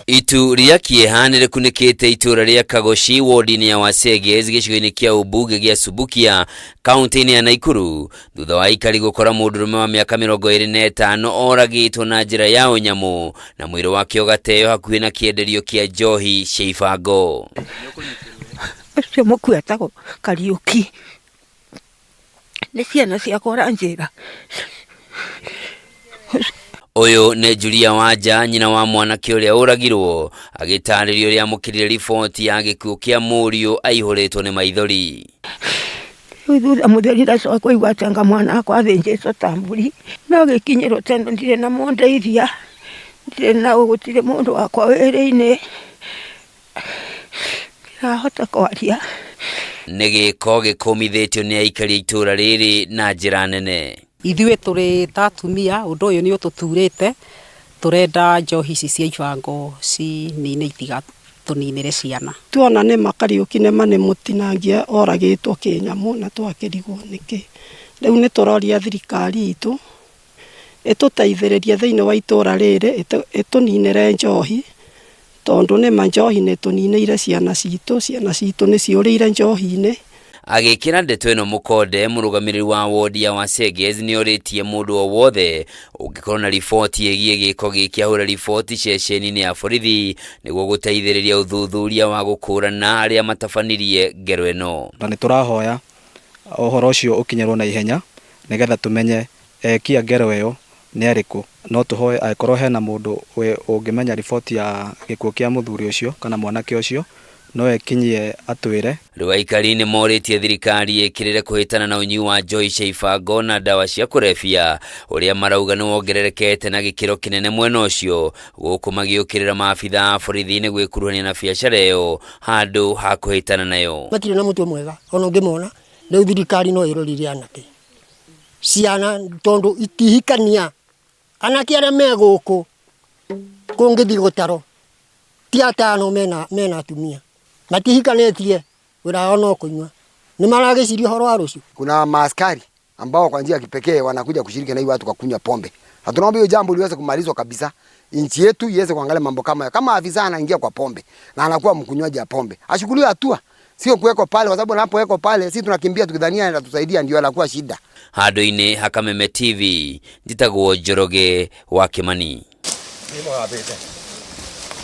Itu ria kiehanire kunikite itura ria Kagoshi wardini ya Wasege gicigo-ini kia Ubuge gia Subukia kaunti-ini ya Naikuru thutha wa ikari gukora mundurume wa miaka 25 oragitwo na njira ya unyamu na mwiri wake ugateo hakuhi na kienderio kia njohi cia ibango. Acio mukwetagwo Kariuki ni ciana ciakwa ranjira. Uyu ne Julia Wanja nyina wa mwanake uria uragirwo agitaririo uria mukirire riboti ya gikuo kia muriu aihuritwo ni maithori. Thutha mutheri ndacoka kuigua tanga mwana akwa thinjitwo tamburi no gikinyirwo tendo ndire na mundeithia ndire na gutire mundu wakwa wiri-ini kirahota kwaria. Nĩ gĩko gĩkũmithĩtio nĩ aikari itura rĩrĩ na njĩra nene. Ithuĩ tũrĩ tatumia ũndũ ũyũ nĩ ũtũturĩte tũrenda njohi ici cia ibango cinine itiga tũninĩre ciana. Tuona nĩ Kariuki nĩ mane mutinangia oragĩtwo kĩnyamu na twakĩrigwo nĩkĩ. Rĩu nĩ tũroria thirikari itũ ĩtũteithĩrĩrie thĩinĩ wa itũra rĩrĩ ĩtũninĩre njohi tondu nĩ njohi nĩ tũninĩire ciana citũ nĩ ciũrĩire njohi-inĩ. Agikira ndeto ĩno Mukonde mũrũgamĩrĩri wa wodi ya Wasege nĩ orĩtie mũndũ o wothe ũngĩkorwo na riboti ĩgiĩ gĩko gĩkĩ ahũre riboti ceceni-inĩ ya borithi nĩguo gũteithĩrĩria ũthuthuria wa gũkũrana arĩa matabanirie ngero ĩno. Na nĩ tũrahoya ũhoro ũcio ũkinyĩrwo na ihenya nĩgetha tũmenye kia ngero ĩyo nĩ arĩkũ. No tũhoe angĩkorwo hena mũndũ ũngĩmenya riboti ya gĩkuo kĩa mũthuri ũcio kana mwanake ũcio no ekinyie atwĩre. Rĩu aikari nĩ morĩtie thirikari ĩkĩrĩre kũhĩtana na ũnyui wa njohi cia ibango na ndawa cia kũrebia ũrĩa marauga nĩ wongererekete na gĩkĩro kĩnene mwena ũcio gũkũ magĩũkĩrĩra maabitha a borithi nĩ gwĩkuruhania na biacara ĩyo handũ ha kũhĩtana nayo. Matirĩ na mũtwe mwega ona ũngĩmona rĩu thirikari no ĩrorire anake ciana tondu itihikania anake arĩa me gũkũ kũngĩthiĩ gũtaro ti atano mena atumia matihikanĩtie wĩra no kũnyua nĩ maragĩciria ũhoro wa rũciũ. Kuna maaskari ambao kwa njia ya kipekee wanakuja kushiriki na hii watu kwa kunywa pombe. Hatunaomba hiyo jambo liweze kumalizwa kabisa. Nchi yetu iweze kuangalia mambo kama afisa anaingia kwa pombe na anakuwa mkunywaji wa pombe, ashughuliwe hatua, sio kuweko pale, kwa sababu anapoweko pale sisi tunakimbia tukidhania anatusaidia ndio anakuwa shida. Handũ-inĩ ha Kameme TV njitagwo Njoroge wa Kimani.